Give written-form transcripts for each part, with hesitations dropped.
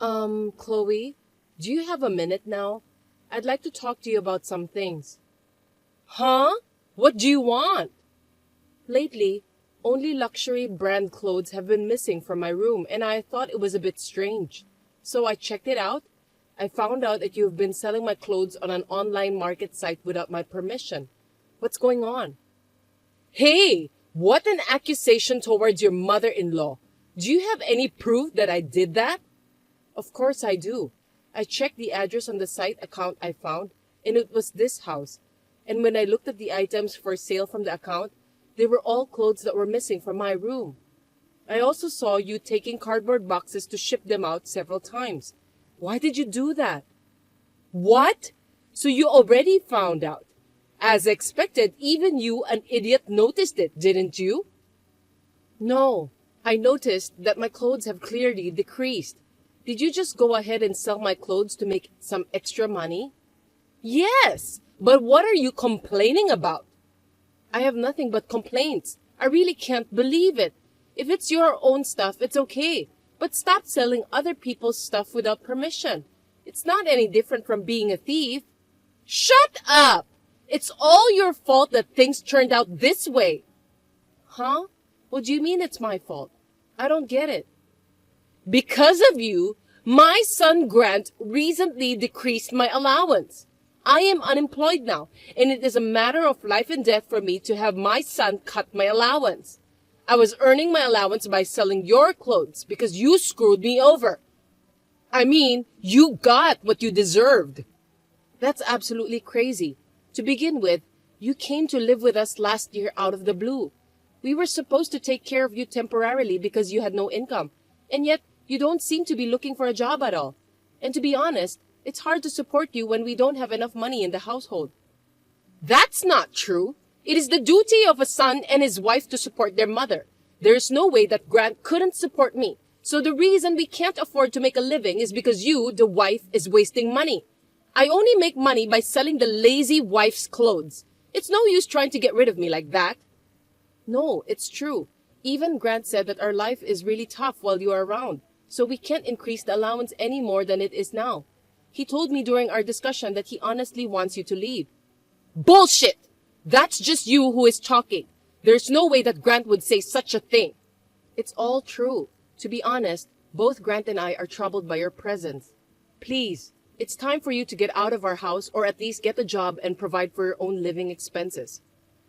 Chloe, do you have a minute now? I'd like to talk to you about some things. Huh? What do you want? Lately, only luxury brand clothes have been missing from my room, and I thought it was a bit strange. So I checked it out. I found out that you've been selling my clothes on an online market site without my permission. What's going on? Hey, what an accusation towards your mother-in-law. Do you have any proof that I did that? Of course I do. I checked the address on the site account I found, and it was this house. And when I looked at the items for sale from the account, they were all clothes that were missing from my room. I also saw you taking cardboard boxes to ship them out several times. Why did you do that? What? So you already found out. As expected, even you, an idiot, noticed it, didn't you? No, I noticed that my clothes have clearly decreased. Did you just go ahead and sell my clothes to make some extra money? Yes, but what are you complaining about? I have nothing but complaints. I really can't believe it. If it's your own stuff, it's okay. But stop selling other people's stuff without permission. It's not any different from being a thief. Shut up! It's all your fault that things turned out this way. Huh? What do you mean it's my fault? I don't get it. Because of you, my son Grant recently decreased my allowance. I am unemployed now, and it is a matter of life and death for me to have my son cut my allowance. I was earning my allowance by selling your clothes because you screwed me over. I mean, you got what you deserved. That's absolutely crazy. To begin with, you came to live with us last year out of the blue. We were supposed to take care of you temporarily because you had no income, and yet you don't seem to be looking for a job at all. And to be honest, it's hard to support you when we don't have enough money in the household. That's not true. It is the duty of a son and his wife to support their mother. There is no way that Grant couldn't support me. So the reason we can't afford to make a living is because you, the wife, is wasting money. I only make money by selling the lazy wife's clothes. It's no use trying to get rid of me like that. No, it's true. Even Grant said that our life is really tough while you are around, so we can't increase the allowance any more than it is now. He told me during our discussion that he honestly wants you to leave. Bullshit! That's just you who is talking. There's no way that Grant would say such a thing. It's all true. To be honest, both Grant and I are troubled by your presence. Please, it's time for you to get out of our house or at least get a job and provide for your own living expenses.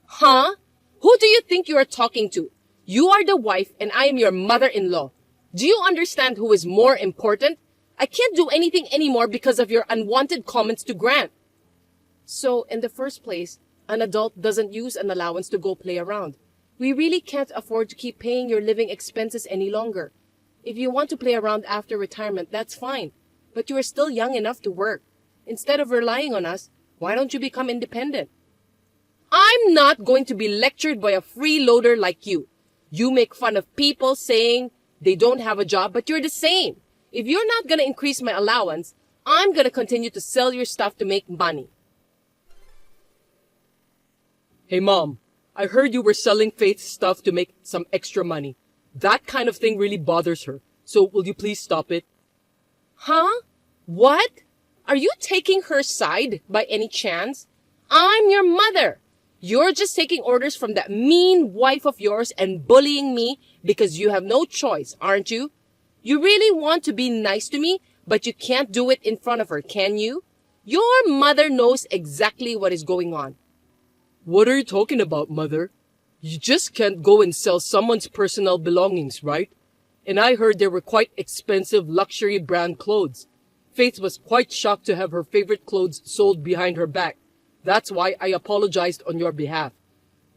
Huh? Who do you think you are talking to? You are the wife and I am your mother-in-law. Do you understand who is more important? I can't do anything anymore because of your unwanted comments to Grant. So, in the first place, an adult doesn't use an allowance to go play around. We really can't afford to keep paying your living expenses any longer. If you want to play around after retirement, that's fine. But you are still young enough to work. Instead of relying on us, why don't you become independent? I'm not going to be lectured by a freeloader like you. You make fun of people saying they don't have a job, but you're the same. If you're not going to increase my allowance, I'm going to continue to sell your stuff to make money. Hey, Mom, I heard you were selling Faith's stuff to make some extra money. That kind of thing really bothers her. So will you please stop it? Huh? What? Are you taking her side by any chance? I'm your mother. You're just taking orders from that mean wife of yours and bullying me because you have no choice, aren't you? You really want to be nice to me, but you can't do it in front of her, can you? Your mother knows exactly what is going on. What are you talking about, Mother? You just can't go and sell someone's personal belongings, right? And I heard they were quite expensive luxury brand clothes. Faith was quite shocked to have her favorite clothes sold behind her back. That's why I apologized on your behalf.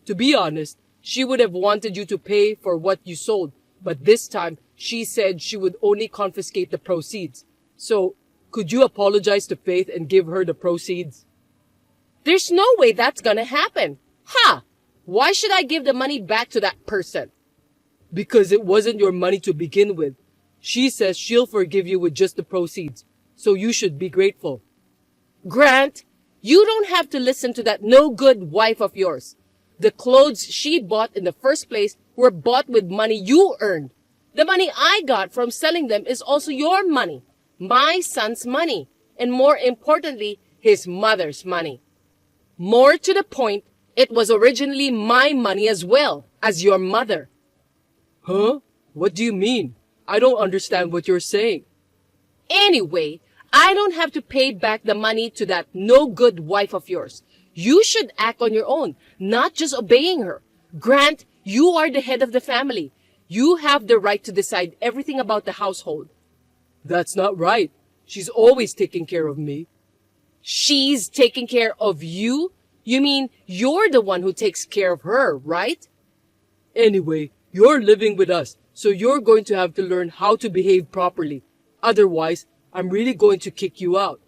To be honest, she would have wanted you to pay for what you sold, but this time she said she would only confiscate the proceeds. So, could you apologize to Faith and give her the proceeds? There's no way that's gonna happen. Ha! Why should I give the money back to that person? Because it wasn't your money to begin with. She says she'll forgive you with just the proceeds, so you should be grateful. Grant, you don't have to listen to that no-good wife of yours. The clothes she bought in the first place were bought with money you earned. The money I got from selling them is also your money. My son's money, and more importantly, his mother's money. More to the point, it was originally my money as well as your mother. Huh? What do you mean? I don't understand what you're saying. Anyway, I don't have to pay back the money to that no-good wife of yours. You should act on your own, not just obeying her. Grant, you are the head of the family. You have the right to decide everything about the household. That's not right. She's always taking care of me. She's taking care of you? You mean you're the one who takes care of her, right? Anyway, you're living with us, so you're going to have to learn how to behave properly. Otherwise, I'm really going to kick you out.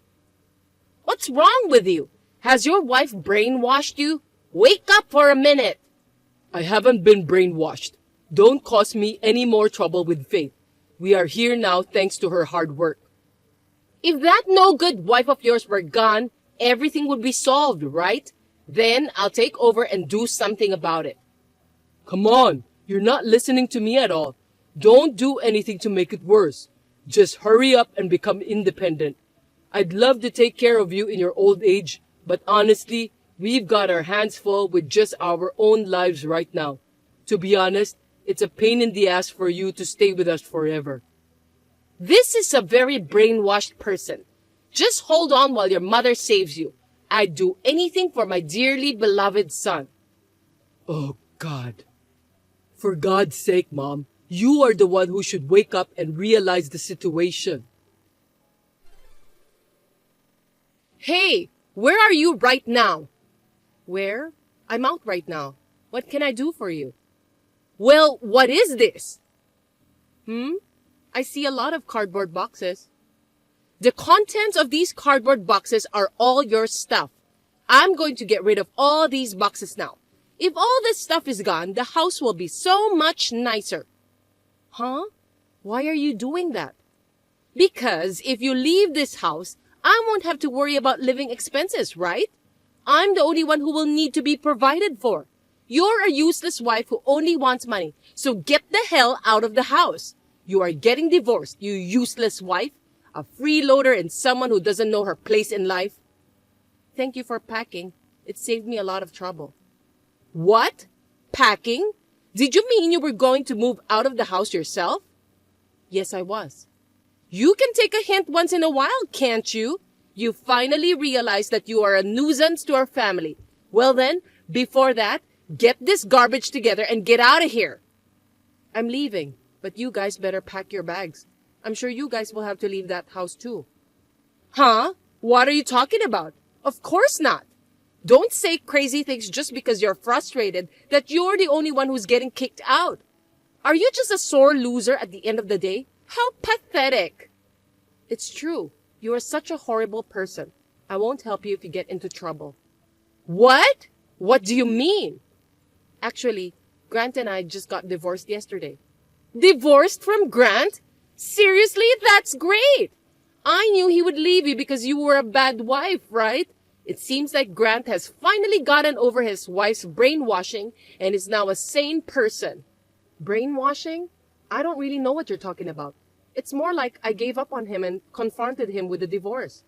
What's wrong with you? Has your wife brainwashed you? Wake up for a minute. I haven't been brainwashed. Don't cause me any more trouble with Faith. We are here now thanks to her hard work. If that no-good wife of yours were gone, everything would be solved, right? Then I'll take over and do something about it. Come on, you're not listening to me at all. Don't do anything to make it worse. Just hurry up and become independent. I'd love to take care of you in your old age, but honestly, we've got our hands full with just our own lives right now. To be honest, it's a pain in the ass for you to stay with us forever. This is a very brainwashed person. Just hold on while your mother saves you. I'd do anything for my dearly beloved son. Oh, God. For God's sake, Mom, you are the one who should wake up and realize the situation. Hey, where are you right now? Where? I'm out right now. What can I do for you? Well, what is this? I see a lot of cardboard boxes. The contents of these cardboard boxes are all your stuff. I'm going to get rid of all these boxes now. If all this stuff is gone, the house will be so much nicer. Huh? Why are you doing that? Because if you leave this house, I won't have to worry about living expenses, right? I'm the only one who will need to be provided for. You're a useless wife who only wants money, so get the hell out of the house. You are getting divorced, you useless wife. A freeloader and someone who doesn't know her place in life. Thank you for packing. It saved me a lot of trouble. What? Packing? Did you mean you were going to move out of the house yourself? Yes, I was. You can take a hint once in a while, can't you? You finally realized that you are a nuisance to our family. Well then, before that, get this garbage together and get out of here. I'm leaving, but you guys better pack your bags. I'm sure you guys will have to leave that house too. Huh? What are you talking about? Of course not. Don't say crazy things just because you're frustrated that you're the only one who's getting kicked out. Are you just a sore loser at the end of the day? How pathetic. It's true. You are such a horrible person. I won't help you if you get into trouble. What? What do you mean? Actually, Grant and I just got divorced yesterday. Divorced from Grant? Seriously? That's great. I knew he would leave you because you were a bad wife, right? It seems like Grant has finally gotten over his wife's brainwashing and is now a sane person. Brainwashing? I don't really know what you're talking about. It's more like I gave up on him and confronted him with a divorce.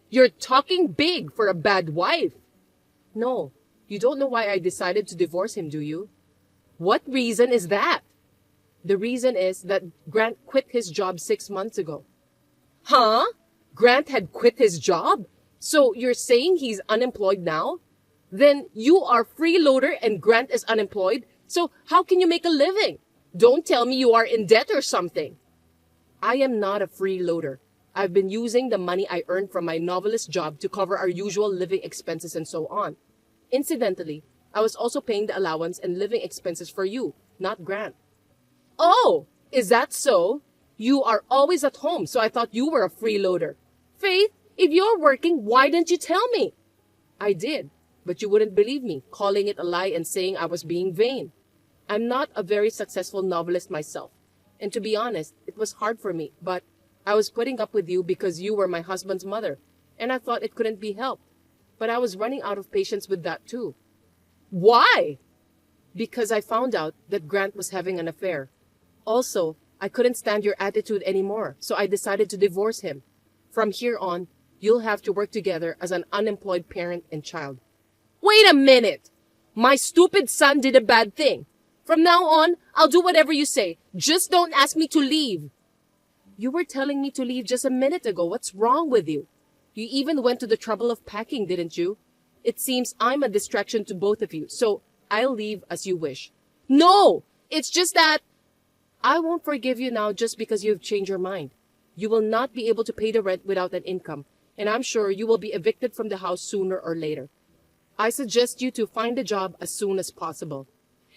You're talking big for a bad wife. No, you don't know why I decided to divorce him, do you? What reason is that? The reason is that Grant quit his job 6 months ago. Huh? Grant had quit his job? So you're saying he's unemployed now? Then you are freeloader and Grant is unemployed? So how can you make a living? Don't tell me you are in debt or something. I am not a freeloader. I've been using the money I earned from my novelist job to cover our usual living expenses and so on. Incidentally, I was also paying the allowance and living expenses for you, not Grant. Oh, is that so? You are always at home, so I thought you were a freeloader. Faith, if you're working, why didn't you tell me? I did, but you wouldn't believe me, calling it a lie and saying I was being vain. I'm not a very successful novelist myself, and to be honest, it was hard for me, but I was putting up with you because you were my husband's mother, and I thought it couldn't be helped. But I was running out of patience with that too. Why? Because I found out that Grant was having an affair. Also, I couldn't stand your attitude anymore, so I decided to divorce him. From here on, you'll have to work together as an unemployed parent and child. Wait a minute! My stupid son did a bad thing. From now on, I'll do whatever you say. Just don't ask me to leave. You were telling me to leave just a minute ago. What's wrong with you? You even went to the trouble of packing, didn't you? It seems I'm a distraction to both of you, so I'll leave as you wish. No! It's just that I won't forgive you now just because you've changed your mind. You will not be able to pay the rent without an income, and I'm sure you will be evicted from the house sooner or later. I suggest you to find a job as soon as possible.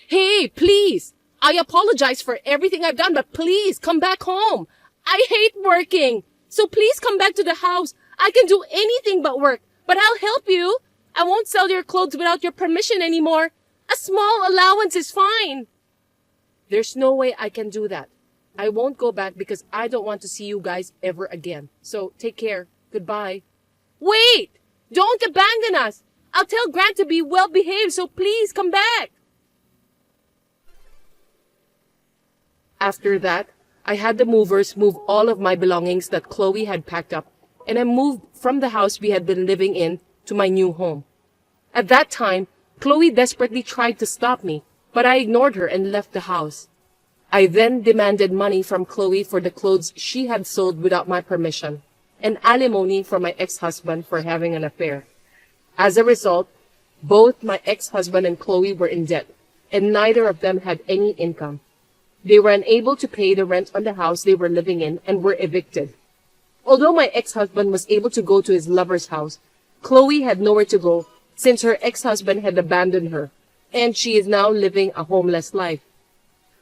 Hey, please! I apologize for everything I've done, but please come back home. I hate working, so please come back to the house. I can do anything but work, but I'll help you. I won't sell your clothes without your permission anymore. A small allowance is fine. There's no way I can do that. I won't go back because I don't want to see you guys ever again. So take care. Goodbye. Wait! Don't abandon us! I'll tell Grant to be well behaved, so please come back. After that, I had the movers move all of my belongings that Chloe had packed up, and I moved from the house we had been living in to my new home. At that time, Chloe desperately tried to stop me, but I ignored her and left the house. I then demanded money from Chloe for the clothes she had sold without my permission, and alimony from my ex-husband for having an affair. As a result, both my ex-husband and Chloe were in debt, and neither of them had any income. They were unable to pay the rent on the house they were living in and were evicted. Although my ex-husband was able to go to his lover's house, Chloe had nowhere to go since her ex-husband had abandoned her, and she is now living a homeless life.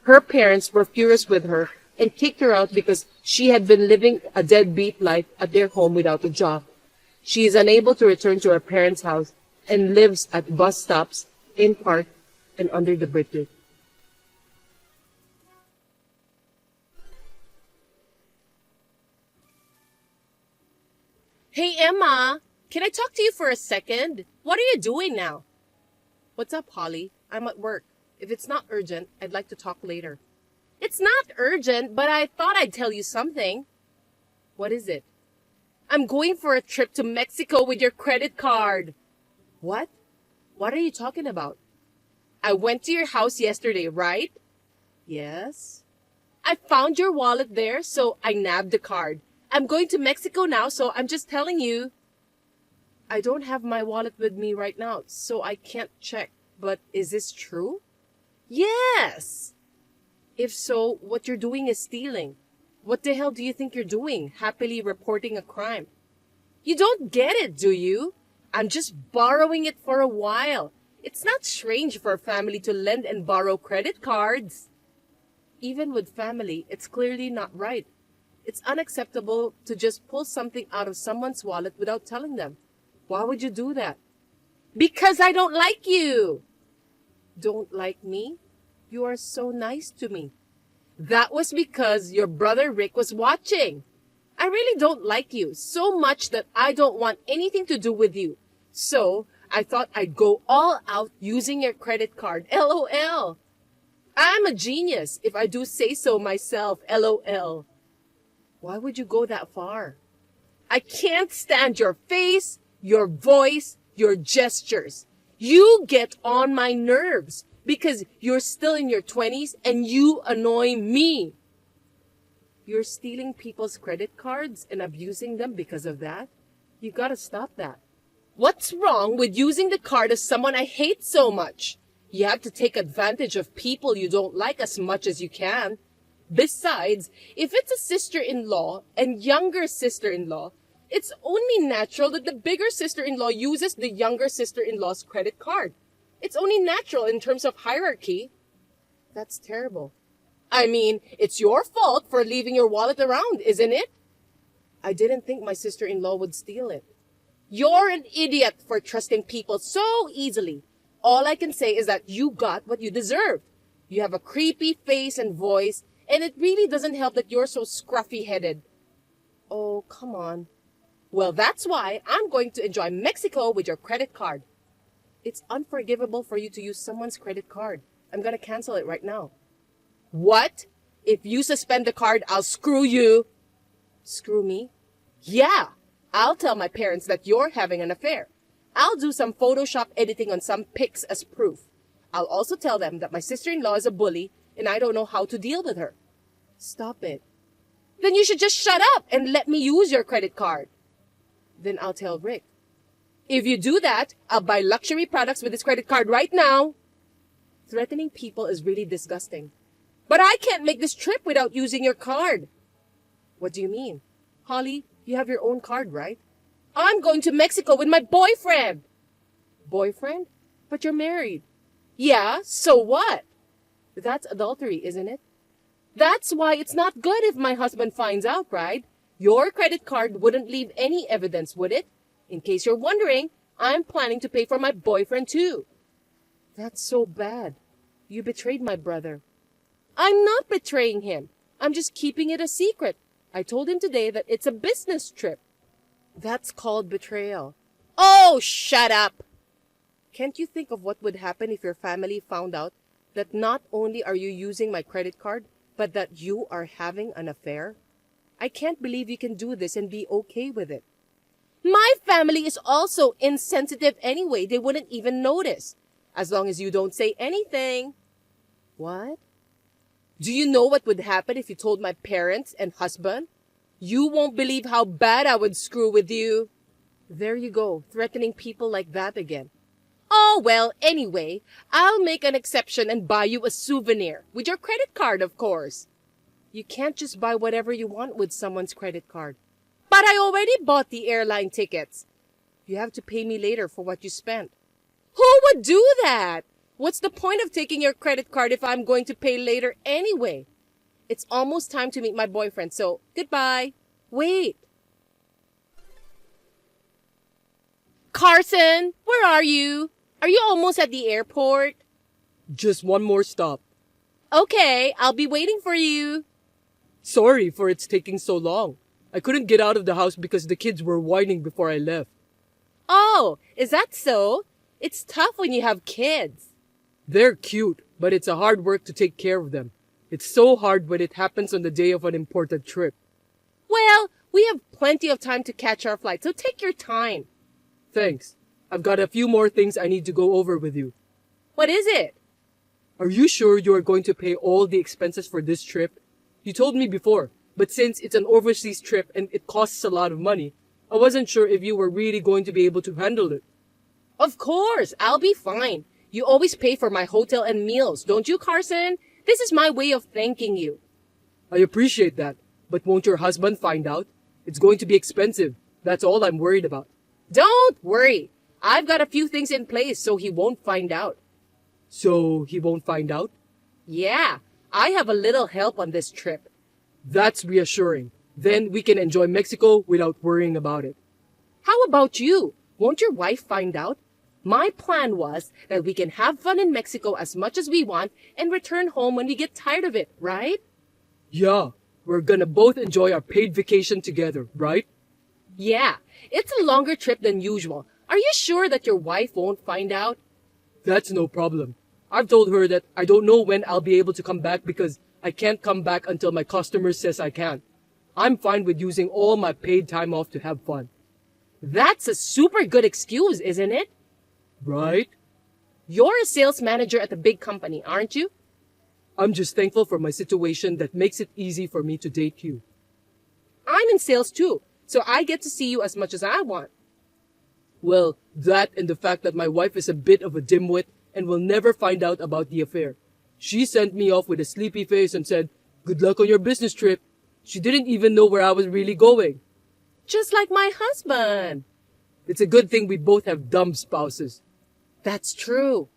Her parents were furious with her and kicked her out because she had been living a deadbeat life at their home without a job. She is unable to return to her parents' house and lives at bus stops, in park, and under the bridges. Hey, Emma, can I talk to you for a second? What are you doing now? What's up, Holly? I'm at work. If it's not urgent, I'd like to talk later. It's not urgent, but I thought I'd tell you something. What is it? I'm going for a trip to Mexico with your credit card. What? What are you talking about? I went to your house yesterday, right? Yes. I found your wallet there, so I nabbed the card. I'm going to Mexico now, so I'm just telling you. I don't have my wallet with me right now, so I can't check. But is this true? Yes! If so, what you're doing is stealing. What the hell do you think you're doing, happily reporting a crime? You don't get it, do you? I'm just borrowing it for a while. It's not strange for a family to lend and borrow credit cards. Even with family, it's clearly not right. It's unacceptable to just pull something out of someone's wallet without telling them. Why would you do that? Because I don't like you. Don't like me? You are so nice to me. That was because your brother Rick was watching. I really don't like you so much that I don't want anything to do with you. So I thought I'd go all out using your credit card. LOL. I'm a genius if I do say so myself. LOL. Why would you go that far? I can't stand your face, your voice, your gestures. You get on my nerves because you're still in your 20s and you annoy me. You're stealing people's credit cards and abusing them because of that? You gotta stop that. What's wrong with using the card of someone I hate so much? You have to take advantage of people you don't like as much as you can. Besides, if it's a sister-in-law and younger sister-in-law, it's only natural that the bigger sister-in-law uses the younger sister-in-law's credit card. It's only natural in terms of hierarchy. That's terrible. I mean, it's your fault for leaving your wallet around, isn't it? I didn't think my sister-in-law would steal it. You're an idiot for trusting people so easily. All I can say is that you got what you deserved. You have a creepy face and voice, and it really doesn't help that you're so scruffy-headed. Oh, come on. Well, that's why I'm going to enjoy Mexico with your credit card. It's unforgivable for you to use someone's credit card. I'm going to cancel it right now. What? If you suspend the card, I'll screw you. Screw me? Yeah, I'll tell my parents that you're having an affair. I'll do some Photoshop editing on some pics as proof. I'll also tell them that my sister-in-law is a bully and I don't know how to deal with her. Stop it. Then you should just shut up and let me use your credit card. Then I'll tell Rick. If you do that, I'll buy luxury products with this credit card right now. Threatening people is really disgusting. But I can't make this trip without using your card. What do you mean? Holly, you have your own card, right? I'm going to Mexico with my boyfriend. Boyfriend? But you're married. Yeah, so what? That's adultery, isn't it? That's why it's not good if my husband finds out, right? Your credit card wouldn't leave any evidence, would it? In case you're wondering, I'm planning to pay for my boyfriend too. That's so bad. You betrayed my brother. I'm not betraying him. I'm just keeping it a secret. I told him today that it's a business trip. That's called betrayal. Oh, shut up! Can't you think of what would happen if your family found out that not only are you using my credit card, but that you are having an affair? I can't believe you can do this and be okay with it. My family is also insensitive anyway. They wouldn't even notice. As long as you don't say anything. What? Do you know what would happen if you told my parents and husband? You won't believe how bad I would screw with you. There you go, threatening people like that again. Oh, well, anyway, I'll make an exception and buy you a souvenir. With your credit card, of course. You can't just buy whatever you want with someone's credit card. But I already bought the airline tickets. You have to pay me later for what you spent. Who would do that? What's the point of taking your credit card if I'm going to pay later anyway? It's almost time to meet my boyfriend, so goodbye. Wait. Carson, where are you? Are you almost at the airport? Just one more stop. Okay, I'll be waiting for you. Sorry for it's taking so long. I couldn't get out of the house because the kids were whining before I left. Oh, is that so? It's tough when you have kids. They're cute, but it's a hard work to take care of them. It's so hard when it happens on the day of an important trip. Well, we have plenty of time to catch our flight, so take your time. Thanks. I've got a few more things I need to go over with you. What is it? Are you sure you are going to pay all the expenses for this trip? You told me before, but since it's an overseas trip and it costs a lot of money, I wasn't sure if you were really going to be able to handle it. Of course, I'll be fine. You always pay for my hotel and meals, don't you, Carson? This is my way of thanking you. I appreciate that, but won't your husband find out? It's going to be expensive. That's all I'm worried about. Don't worry. I've got a few things in place so he won't find out. So he won't find out? Yeah, I have a little help on this trip. That's reassuring. Then we can enjoy Mexico without worrying about it. How about you? Won't your wife find out? My plan was that we can have fun in Mexico as much as we want and return home when we get tired of it, right? Yeah, we're gonna both enjoy our paid vacation together, right? Yeah, it's a longer trip than usual. Are you sure that your wife won't find out? That's no problem. I've told her that I don't know when I'll be able to come back because I can't come back until my customer says I can. I'm fine with using all my paid time off to have fun. That's a super good excuse, isn't it? Right? You're a sales manager at a big company, aren't you? I'm just thankful for my situation that makes it easy for me to date you. I'm in sales too, so I get to see you as much as I want. Well, that and the fact that my wife is a bit of a dimwit and will never find out about the affair. She sent me off with a sleepy face and said, "Good luck on your business trip." She didn't even know where I was really going. Just like my husband. It's a good thing we both have dumb spouses. That's true.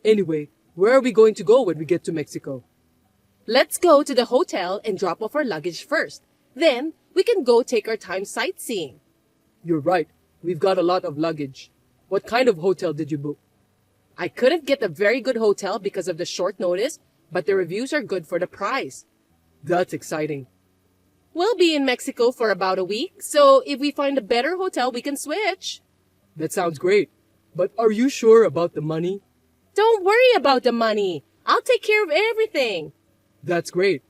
Anyway, where are we going to go when we get to Mexico? Let's go to the hotel and drop off our luggage first. Then we can go take our time sightseeing. You're right. We've got a lot of luggage. What kind of hotel did you book? I couldn't get a very good hotel because of the short notice, but the reviews are good for the price. That's exciting. We'll be in Mexico for about a week, so if we find a better hotel, we can switch. That sounds great. But are you sure about the money? Don't worry about the money. I'll take care of everything. That's great.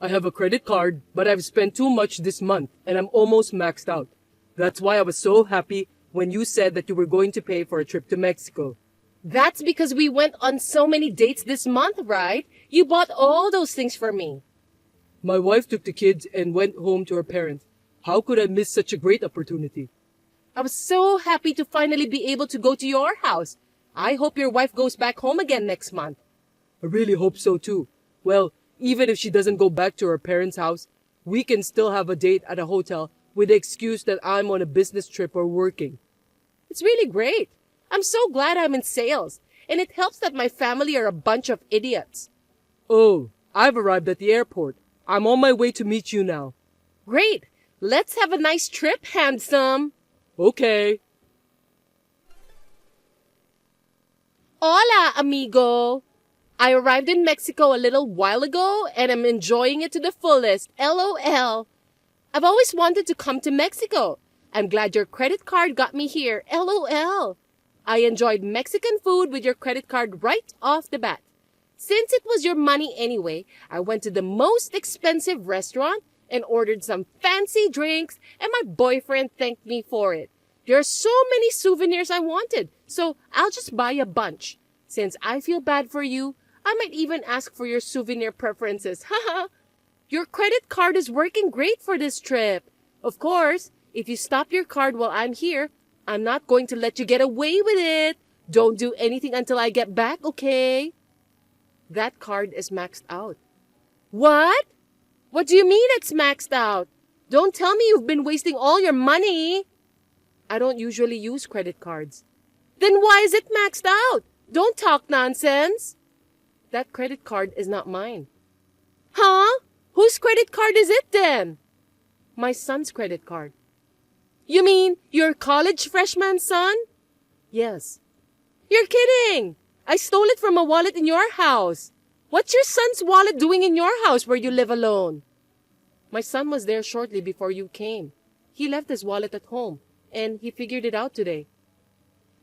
I have a credit card, but I've spent too much this month and I'm almost maxed out. That's why I was so happy when you said that you were going to pay for a trip to Mexico. That's because we went on so many dates this month, right? You bought all those things for me. My wife took the kids and went home to her parents. How could I miss such a great opportunity? I was so happy to finally be able to go to your house. I hope your wife goes back home again next month. I really hope so too. Well, even if she doesn't go back to her parents' house, we can still have a date at a hotel with the excuse that I'm on a business trip or working. It's really great. I'm so glad I'm in sales, and it helps that my family are a bunch of idiots. Oh, I've arrived at the airport. I'm on my way to meet you now. Great. Let's have a nice trip, handsome. Okay. Hola, amigo. I arrived in Mexico a little while ago, and I'm enjoying it to the fullest. LOL. I've always wanted to come to Mexico. I'm glad your credit card got me here. LOL. I enjoyed Mexican food with your credit card right off the bat. Since it was your money anyway, I went to the most expensive restaurant and ordered some fancy drinks, and my boyfriend thanked me for it. There are so many souvenirs I wanted, so I'll just buy a bunch. Since I feel bad for you, I might even ask for your souvenir preferences. Haha. Your credit card is working great for this trip. Of course, if you stop your card while I'm here, I'm not going to let you get away with it. Don't do anything until I get back, okay? That card is maxed out. What? What do you mean it's maxed out? Don't tell me you've been wasting all your money. I don't usually use credit cards. Then why is it maxed out? Don't talk nonsense. That credit card is not mine. Huh? Whose credit card is it then? My son's credit card. You mean your college freshman son? Yes. You're kidding! I stole it from a wallet in your house. What's your son's wallet doing in your house where you live alone? My son was there shortly before you came. He left his wallet at home, and he figured it out today.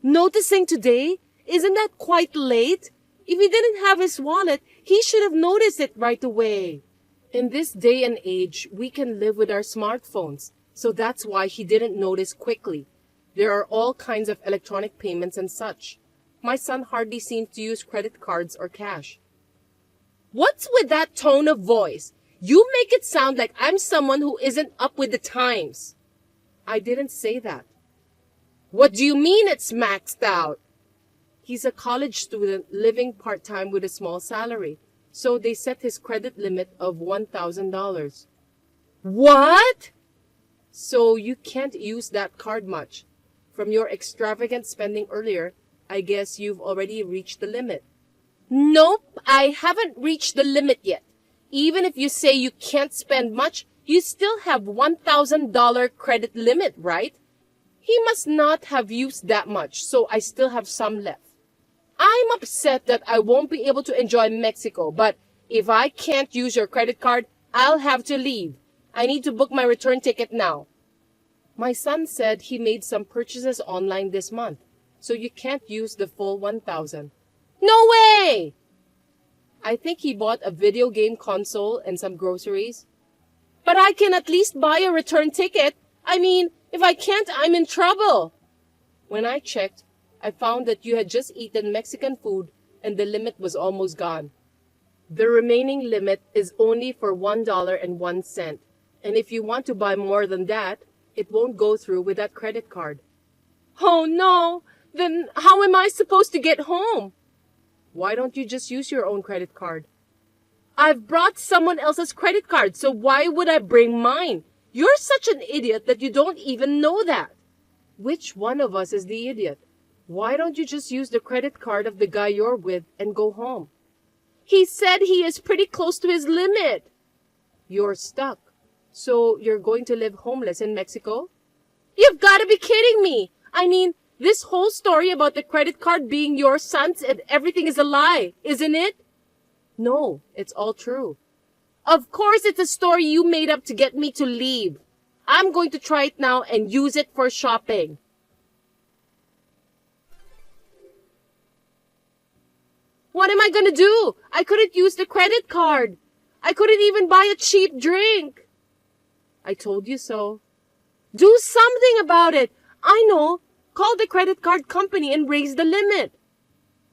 Noticing today? Isn't that quite late? If he didn't have his wallet, he should have noticed it right away. In this day and age, we can live with our smartphones, so that's why he didn't notice quickly. There are all kinds of electronic payments and such. My son hardly seems to use credit cards or cash. What's with that tone of voice? You make it sound like I'm someone who isn't up with the times. I didn't say that. What do you mean it's maxed out? He's a college student living part-time with a small salary, so they set his credit limit of $1,000. What? So you can't use that card much. From your extravagant spending earlier, I guess you've already reached the limit. Nope, I haven't reached the limit yet. Even if you say you can't spend much, you still have $1,000 credit limit, right? He must not have used that much, so I still have some left. I'm upset that I won't be able to enjoy Mexico, but if I can't use your credit card, I'll have to leave. I need to book my return ticket now. My son said he made some purchases online this month, so you can't use the full $1,000. No way! I think he bought a video game console and some groceries. But I can at least buy a return ticket. I mean, if I can't, I'm in trouble. When I checked, I found that you had just eaten Mexican food and the limit was almost gone. The remaining limit is only for $1.01, and if you want to buy more than that, it won't go through with that credit card. Oh no! Then how am I supposed to get home? Why don't you just use your own credit card? I've brought someone else's credit card, so why would I bring mine? You're such an idiot that you don't even know that. Which one of us is the idiot? Why don't you just use the credit card of the guy you're with and go home? He said he is pretty close to his limit. You're stuck. So you're going to live homeless in Mexico? You've got to be kidding me. I mean, this whole story about the credit card being your son's and everything is a lie, isn't it? No, it's all true. Of course it's a story you made up to get me to leave. I'm going to try it now and use it for shopping. What am I going to do? I couldn't use the credit card. I couldn't even buy a cheap drink. I told you so. Do something about it. I know. Call the credit card company and raise the limit.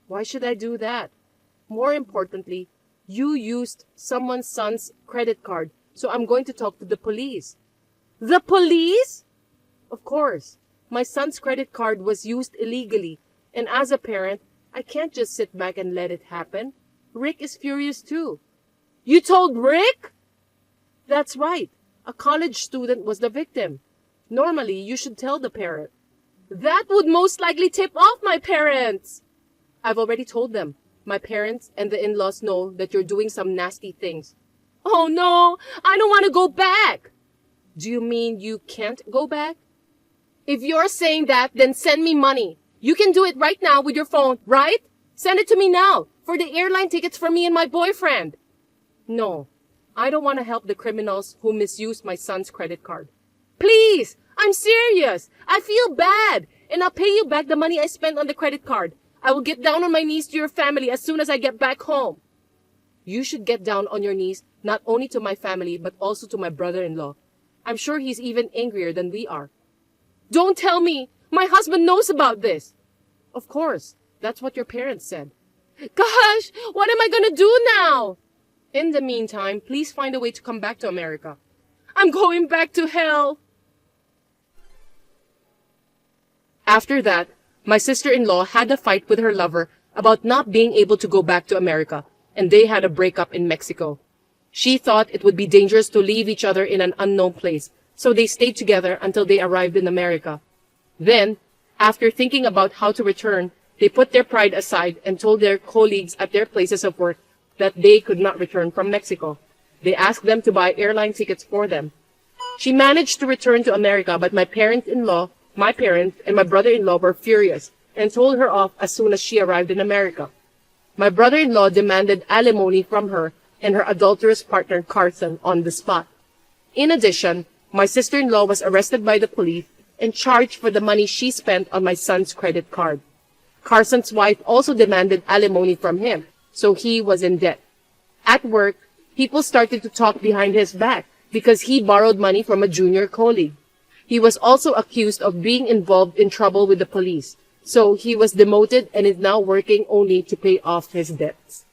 Why should I do that? More importantly, you used someone's son's credit card, so I'm going to talk to the police. The police? Of course. My son's credit card was used illegally, and as a parent, I can't just sit back and let it happen. Rick is furious too. You told Rick? That's right. A college student was the victim. Normally, you should tell the parent. That would most likely tip off my parents. I've already told them. My parents and the in-laws know that you're doing some nasty things. Oh no, I don't want to go back. Do you mean you can't go back? If you're saying that, then send me money. You can do it right now with your phone, right? Send it to me now for the airline tickets for me and my boyfriend. No, I don't want to help the criminals who misused my son's credit card. Please, I'm serious. I feel bad, and I'll pay you back the money I spent on the credit card. I will get down on my knees to your family as soon as I get back home. You should get down on your knees not only to my family, but also to my brother-in-law. I'm sure he's even angrier than we are. Don't tell me! My husband knows about this! Of course, that's what your parents said. Gosh, what am I gonna do now? In the meantime, please find a way to come back to America. I'm going back to hell! After that, my sister-in-law had a fight with her lover about not being able to go back to America, and they had a breakup in Mexico. She thought it would be dangerous to leave each other in an unknown place, so they stayed together until they arrived in America. Then, after thinking about how to return, they put their pride aside and told their colleagues at their places of work that they could not return from Mexico. They asked them to buy airline tickets for them. She managed to return to America, but my parents-in-law, my parents, and my brother-in-law were furious and told her off as soon as she arrived in America. My brother-in-law demanded alimony from her and her adulterous partner Carson on the spot. In addition, my sister-in-law was arrested by the police and charged for the money she spent on my son's credit card. Carson's wife also demanded alimony from him, so he was in debt. At work, people started to talk behind his back because he borrowed money from a junior colleague. He was also accused of being involved in trouble with the police, so he was demoted and is now working only to pay off his debts.